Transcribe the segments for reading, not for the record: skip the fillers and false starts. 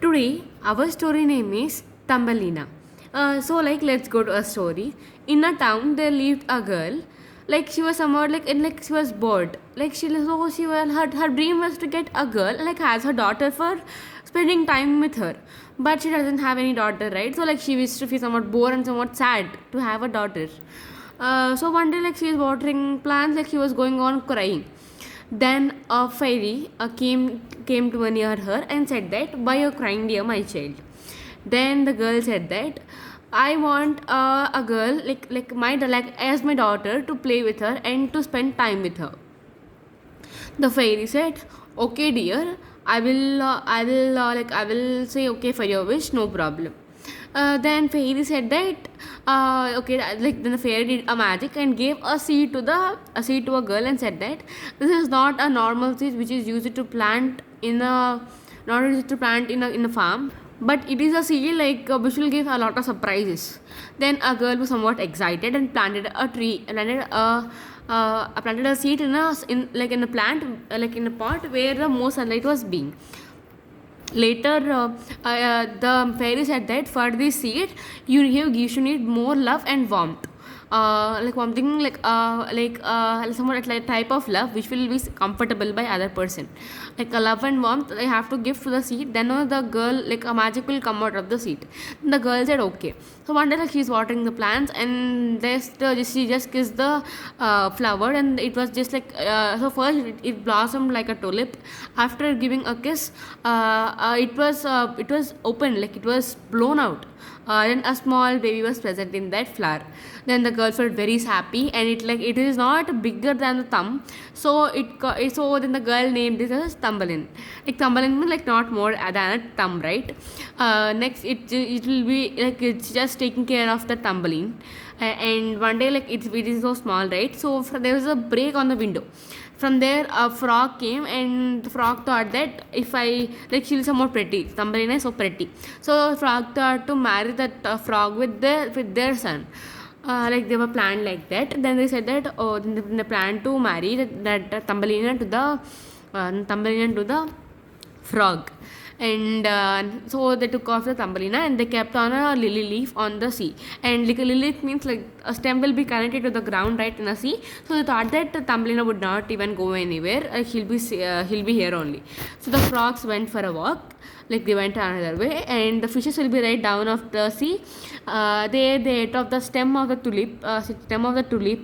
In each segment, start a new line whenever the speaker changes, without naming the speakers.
Today, our story name is Thumbelina. Let's go to a story. In a town, there lived a girl. Like, she was somewhat like she was bored. Like, she was her dream was to get a girl, like, as her daughter for spending time with her. But she doesn't have any daughter, right? So, like, she used to feel somewhat bored and somewhat sad to have a daughter. So one day, like, she is watering plants, like, she was going on crying. Then a fairy came to near her and said that, "Why you crying, dear my child?" Then the girl said that, "I want a girl like as my daughter to play with her and to spend time with her." The fairy said, "Okay, dear, I will say okay for your wish, no problem." Then fairy said that, then the fairy did a magic and gave a seed to a girl and said that this is not a normal seed which is used to plant in a not used to plant in a farm, but it is a seed which will give a lot of surprises. Then a girl was somewhat excited and planted a seed in a plant, in a pot where the most sunlight was being. Later, the fairy said that for this seed, you should need more love and warmth. Like one thing somewhat like type of love which will be comfortable by other person, like a love and warmth they have to give to the seed, then the girl, like a magic will come out of the seed. The girl said okay. So one day, like, she's watering the plants and she just kissed the flower, and it was just so first it blossomed like a tulip. After giving a kiss, it was open, like it was blown out. Then a small baby was present in that flower. Then the girl felt very happy, and it is not bigger than the thumb. So then the girl named this as Thumbelin. Like Thumbelin means like not more than a thumb, right? Next, it will be like it's just taking care of the Thumbelin. And one day, like it is so small, right? So there was a break on the window. From there, a frog came, and the frog thought that if I like she'll somewhat pretty. Thumbelina is so pretty. So frog thought to marry that frog with their son. Like they were planned like that. Then they said that, oh, then they planned to marry that Thumbelina to the frog. And so they took off the Thumbelina and they kept on a lily leaf on the sea. And like a lily means like a stem will be connected to the ground, right, in the sea. So they thought that Thumbelina would not even go anywhere. He'll be here only. So the frogs went for a walk, like they went another way, and the fishes will be right down of the sea. They ate off the stem of the tulip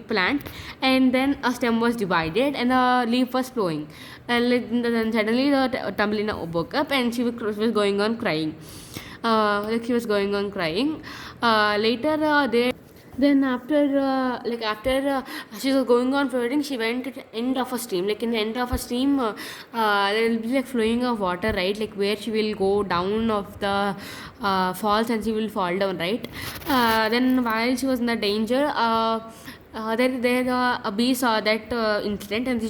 plant, and then a stem was divided and the leaf was flowing. And then suddenly the Thumbelina woke up and she was going on crying. Like she was going on crying. Later, they then after she was going on floating, she went to the end of a stream. Like in the end of a stream, there will be like flowing of water, right? Like where she will go down of the falls and she will fall down, right? Then while she was in the danger, a bee saw that incident, and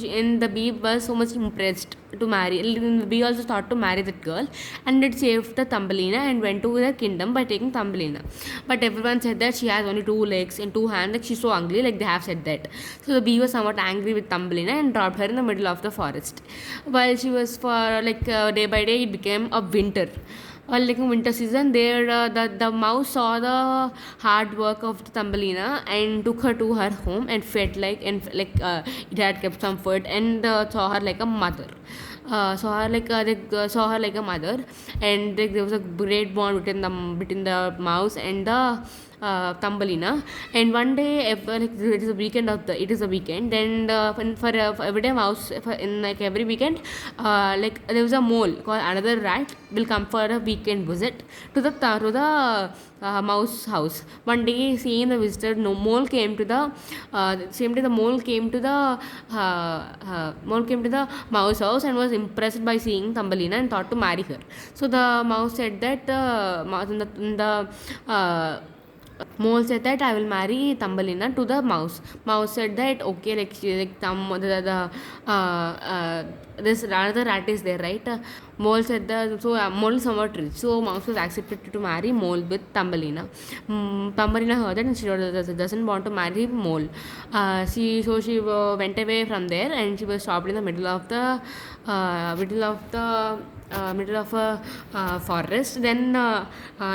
the bee was so much impressed to marry. The bee also thought to marry that girl, and it saved the Thumbelina and went to the kingdom by taking Thumbelina. But everyone said that she has only 2 legs and 2 hands, like she's so ugly, like they have said that. So the bee was somewhat angry with Thumbelina and dropped her in the middle of the forest. While she was day by day, it became a winter. Like in winter season, there the mouse saw the hard work of the Thumbelina and took her to her home and fed it had kept some food, and saw her like a mother. Saw her like a mother, and there was a great bond between the mouse and the Thumbelina. And one day, it is a weekend. Then for every day mouse in like every weekend, like there was a mole called another rat will come for a weekend visit to the mouse house. One day, seeing the visitor, no mole came to the same day the mole came to the mouse house and was impressed by seeing Thumbelina and thought to marry her. So the mouse said that mouse in the Mole said that I will marry Thumbelina to the mouse. Mouse said that okay, this another rat is there, right? Mole said that Mole is somewhat rich, so mouse was accepted to marry Mole with Thumbelina. Thumbelina heard that and she doesn't want to marry Mole. She went away from there and she was stopped in the middle of the forest. Then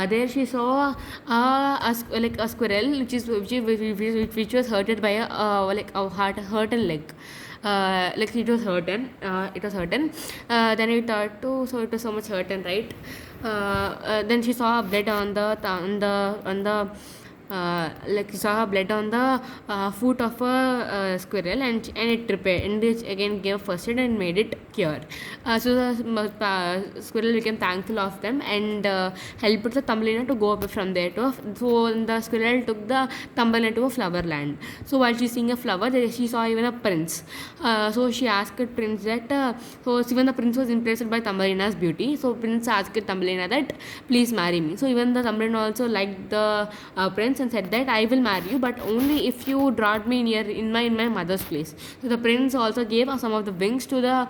there she saw like a squirrel which was hurted by a hurten leg. Like it was hurten. Then it thought to, so it was so much hurten, right? Then she saw blood like she saw blood on the foot of a squirrel, and it repaired, and it again gave first aid and made it cure. So the squirrel became thankful of them, and helped the Thumbelina to go up from there so the squirrel took the Thumbelina to a flower land. So while she's seeing a flower, she saw even a prince. So she asked prince that so even the prince was impressed by Thumbelina's beauty. So prince asked Thumbelina that please marry me. So even the Thumbelina also liked the prince and said that I will marry you, but only if you brought me near in my mother's place. So the prince also gave some of the wings to the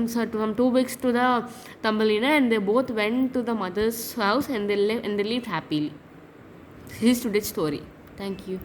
some 2 weeks to the Thumbelina, and they both went to the mother's house, and they lived happily. This is today's story. Thank you.